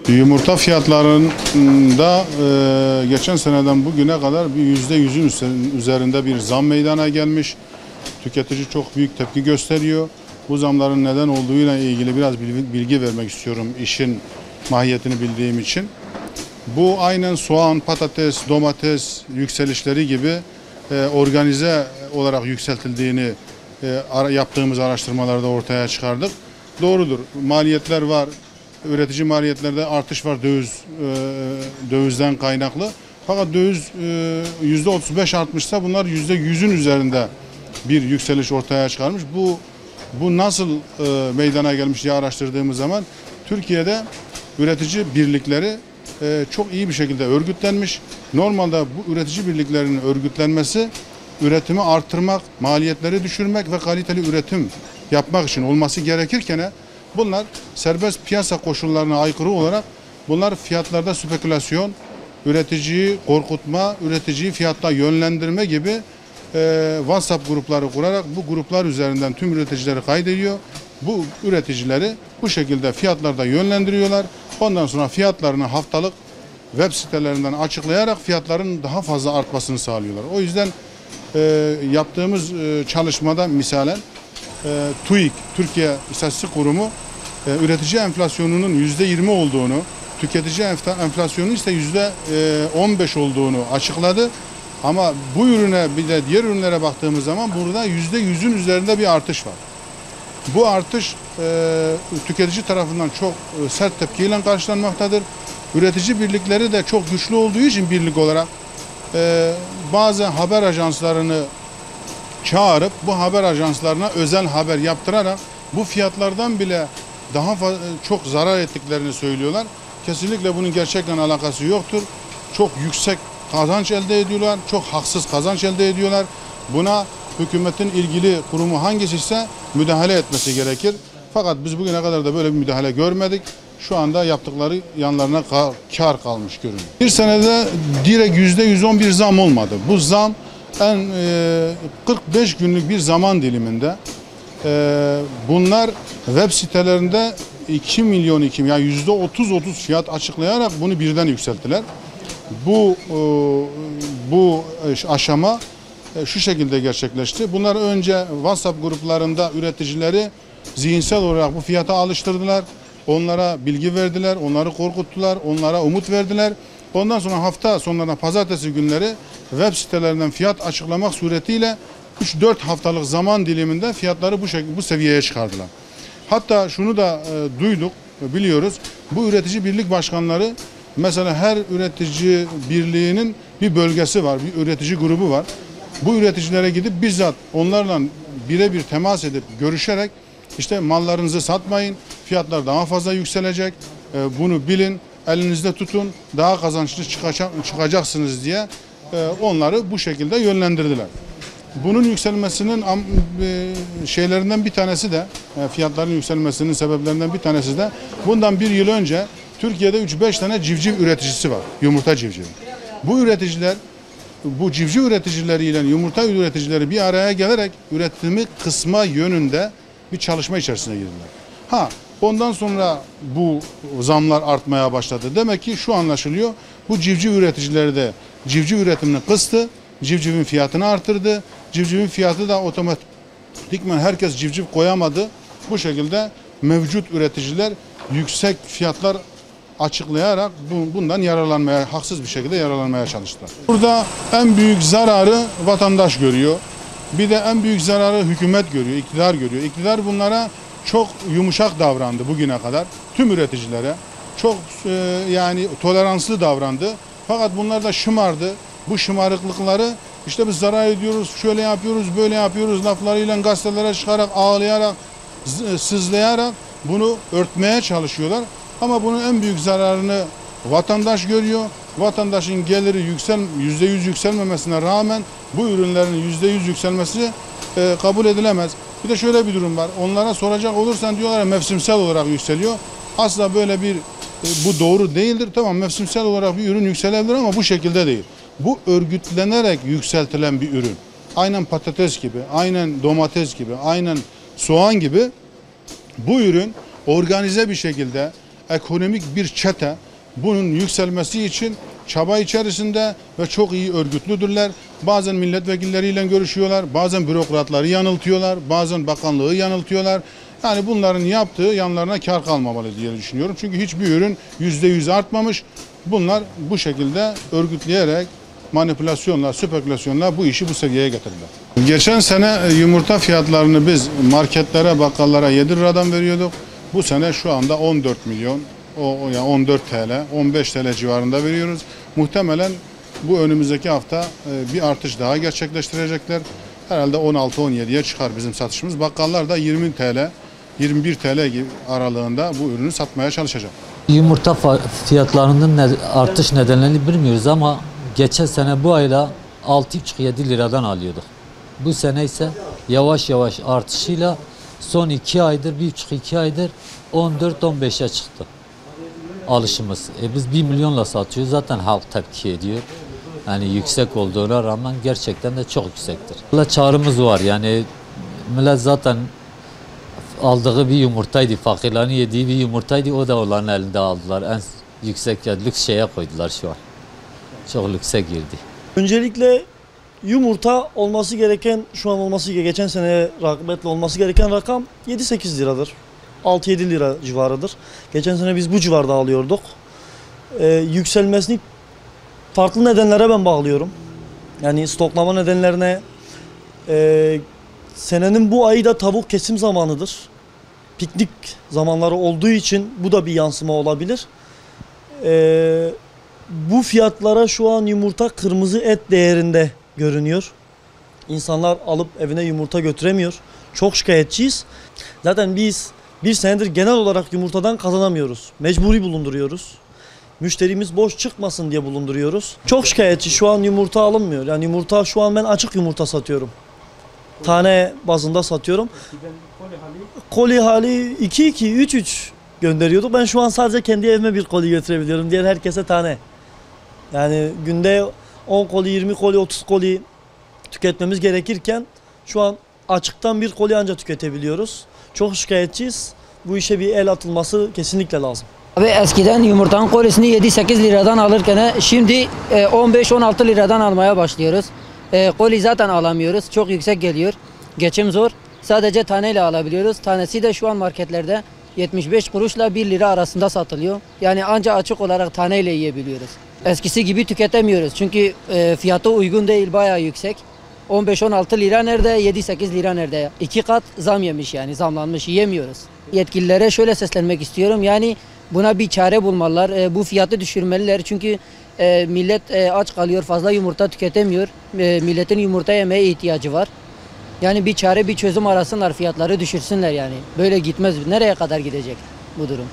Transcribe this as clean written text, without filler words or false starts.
Yumurta fiyatlarında geçen seneden bugüne kadar bir %100'ün üzerinde bir zam meydana gelmiş. Tüketici çok büyük tepki gösteriyor. Bu zamların neden olduğuyla ilgili biraz bilgi vermek istiyorum işin mahiyetini bildiğim için. Bu aynen soğan, patates, domates yükselişleri gibi organize olarak yükseltildiğini yaptığımız araştırmalarda ortaya çıkardık. Doğrudur, maliyetler var. Üretici maliyetlerde artış var dövizden kaynaklı. Fakat döviz %35 artmışsa bunlar %100'ün üzerinde bir yükseliş ortaya çıkarmış. Bu nasıl meydana gelmiş diye araştırdığımız zaman Türkiye'de üretici birlikleri çok iyi bir şekilde örgütlenmiş. Normalde bu üretici birliklerinin örgütlenmesi üretimi artırmak, maliyetleri düşürmek ve kaliteli üretim yapmak için olması gerekirken bunlar serbest piyasa koşullarına aykırı olarak bunlar fiyatlarda spekülasyon, üreticiyi korkutma, üreticiyi fiyatta yönlendirme gibi WhatsApp grupları kurarak bu gruplar üzerinden tüm üreticileri kaydediyor. Bu üreticileri bu şekilde fiyatlarda yönlendiriyorlar. Ondan sonra fiyatlarını haftalık web sitelerinden açıklayarak fiyatların daha fazla artmasını sağlıyorlar. O yüzden yaptığımız çalışmada misalen TÜİK, Türkiye İstatistik Kurumu üretici enflasyonunun %20 olduğunu, tüketici enflasyonunun ise %15 olduğunu açıkladı. Ama bu ürüne bir de diğer ürünlere baktığımız zaman burada %100'ün üzerinde bir artış var. Bu artış tüketici tarafından çok sert tepkiyle karşılanmaktadır. Üretici birlikleri de çok güçlü olduğu için birlik olarak bazı haber ajanslarını çağırıp bu haber ajanslarına özel haber yaptırarak bu fiyatlardan bile daha çok zarar ettiklerini söylüyorlar. Kesinlikle bunun gerçekten alakası yoktur. Çok yüksek kazanç elde ediyorlar, çok haksız kazanç elde ediyorlar. Buna hükümetin ilgili kurumu hangisi ise müdahale etmesi gerekir. Fakat biz bugüne kadar da böyle bir müdahale görmedik. Şu anda yaptıkları yanlarına kar kalmış görünüyor. Bir senede direkt %111 zam olmadı. Bu zam 45 günlük bir zaman diliminde bunlar web sitelerinde 2 milyon yani %30 fiyat açıklayarak bunu birden yükselttiler. Bu aşama şu şekilde gerçekleşti. Bunlar önce WhatsApp gruplarında üreticileri zihinsel olarak bu fiyata alıştırdılar. Onlara bilgi verdiler, onları korkuttular, onlara umut verdiler. Ondan sonra hafta sonlarına pazartesi günleri web sitelerinden fiyat açıklamak suretiyle 3-4 haftalık zaman diliminde fiyatları bu seviyeye çıkardılar. Hatta şunu da duyduk, biliyoruz. Bu üretici birlik başkanları mesela her üretici birliğinin bir bölgesi var, bir üretici grubu var. Bu üreticilere gidip bizzat onlarla birebir temas edip görüşerek işte mallarınızı satmayın, fiyatlar daha fazla yükselecek, bunu bilin, elinizde tutun, daha kazançlı çıkacaksınız diye onları bu şekilde yönlendirdiler. Bunun yükselmesinin şeylerinden bir tanesi de, fiyatların yükselmesinin sebeplerinden bir tanesi de bundan bir yıl önce Türkiye'de 3-5 tane civciv üreticisi var, yumurta civcivi. Bu üreticiler, bu civciv üreticileriyle yumurta üreticileri bir araya gelerek üretimi kısma yönünde bir çalışma içerisine girdiler. Ondan sonra bu zamlar artmaya başladı. Demek ki şu anlaşılıyor, bu civciv üreticileri de civciv üretimini kıstı, civcivin fiyatını artırdı. Civcivin fiyatı da otomatikman herkes civciv koyamadı. Bu şekilde mevcut üreticiler yüksek fiyatlar açıklayarak bundan yararlanmaya, haksız bir şekilde yararlanmaya çalıştılar. Burada en büyük zararı vatandaş görüyor. Bir de en büyük zararı hükümet görüyor, iktidar görüyor. İktidar bunlara çok yumuşak davrandı bugüne kadar. Tüm üreticilere çok yani toleranslı davrandı. Fakat bunlar da şımardı. Bu şımarıklıkları işte biz zarar ediyoruz, şöyle yapıyoruz, böyle yapıyoruz laflarıyla gazetelere çıkarak, ağlayarak, sızlayarak bunu örtmeye çalışıyorlar. Ama bunun en büyük zararını vatandaş görüyor. Vatandaşın geliri %100 yükselmemesine rağmen bu ürünlerin %100 yükselmesi kabul edilemez. Bir de şöyle bir durum var. Onlara soracak olursan diyorlar ya mevsimsel olarak yükseliyor. Asla böyle bir bu doğru değildir. Tamam, mevsimsel olarak bir ürün yükselebilir ama bu şekilde değil. Bu örgütlenerek yükseltilen bir ürün. Aynen patates gibi, aynen domates gibi, aynen soğan gibi bu ürün organize bir şekilde ekonomik bir çete bunun yükselmesi için çaba içerisinde ve çok iyi örgütlüdürler. Bazen milletvekilleriyle görüşüyorlar, bazen bürokratları yanıltıyorlar, bazen bakanlığı yanıltıyorlar. Yani bunların yaptığı yanlarına kar kalmamalı diye düşünüyorum. Çünkü hiçbir ürün %100 artmamış. Bunlar bu şekilde örgütleyerek manipülasyonla, spekülasyonla bu işi bu seviyeye getirdiler. Geçen sene yumurta fiyatlarını biz marketlere, bakkallara 7 liradan veriyorduk. Bu sene şu anda 14 milyon, yani 14 TL, 15 TL civarında veriyoruz. Muhtemelen bu önümüzdeki hafta bir artış daha gerçekleştirecekler. Herhalde 16-17'ye çıkar bizim satışımız. Bakkallar da 20 TL, 21 TL gibi aralığında bu ürünü satmaya çalışacak. Yumurta fiyatlarının artış nedenlerini bilmiyoruz ama geçen sene bu ayda 6,5-7 liradan alıyorduk. Bu sene ise yavaş yavaş artışıyla son 2 aydır, 1,5-2 aydır 14-15'e çıktı alışımız. Biz 1 milyonla satıyoruz, zaten halk tepki ediyor. Yani yüksek olduğuna rağmen gerçekten de çok yüksektir. Çağrımız var, yani millet zaten aldığı bir yumurtaydı, fakirlerin yediği bir yumurtaydı, o da onların elinde aldılar. En yüksek, lüks şeye koydular şu an. Çok lükse girdi. Öncelikle yumurta olması gereken, şu an olması gereken, geçen sene rağbetle olması gereken rakam 7-8 liradır. 6-7 lira civarıdır. Geçen sene biz bu civarda alıyorduk. Yükselmesini farklı nedenlere ben bağlıyorum. Yani stoklama nedenlerine, senenin bu ayı da tavuk kesim zamanıdır. Piknik zamanları olduğu için bu da bir yansıma olabilir. Bu fiyatlara şu an yumurta kırmızı et değerinde görünüyor. İnsanlar alıp evine yumurta götüremiyor. Çok şikayetçiyiz. Zaten biz bir senedir genel olarak yumurtadan kazanamıyoruz. Mecburi bulunduruyoruz. Müşterimiz boş çıkmasın diye bulunduruyoruz. Çok şikayetçi, şu an yumurta alınmıyor. Yani yumurta şu an ben açık yumurta satıyorum. Tane bazında satıyorum. Koli hali 2-2, 3-3 gönderiyorduk. Ben şu an sadece kendi evime bir koli götürebiliyorum. Diğer herkese tane. Yani günde 10 koli, 20 koli, 30 koli tüketmemiz gerekirken şu an açıktan bir koli ancak tüketebiliyoruz. Çok şikayetçiyiz. Bu işe bir el atılması kesinlikle lazım. Abi eskiden yumurtanın kolisini 7-8 liradan alırken şimdi 15-16 liradan almaya başlıyoruz. Koli zaten alamıyoruz. Çok yüksek geliyor. Geçim zor. Sadece taneyle alabiliyoruz. Tanesi de şu an marketlerde 75 kuruşla 1 lira arasında satılıyor. Yani ancak açık olarak taneyle yiyebiliyoruz. Eskisi gibi tüketemiyoruz. Çünkü fiyatı uygun değil, bayağı yüksek. 15-16 lira nerede, 7-8 lira nerede? 2 kat zam yemiş, yani zamlanmış, yiyemiyoruz. Yetkililere şöyle seslenmek istiyorum. Yani buna bir çare bulmalılar. Bu fiyatı düşürmeliler. Çünkü millet aç kalıyor, fazla yumurta tüketemiyor. Milletin yumurta yemeye ihtiyacı var. Yani bir çare, bir çözüm arasınlar, fiyatları düşürsünler yani. Böyle gitmez. Nereye kadar gidecek bu durum?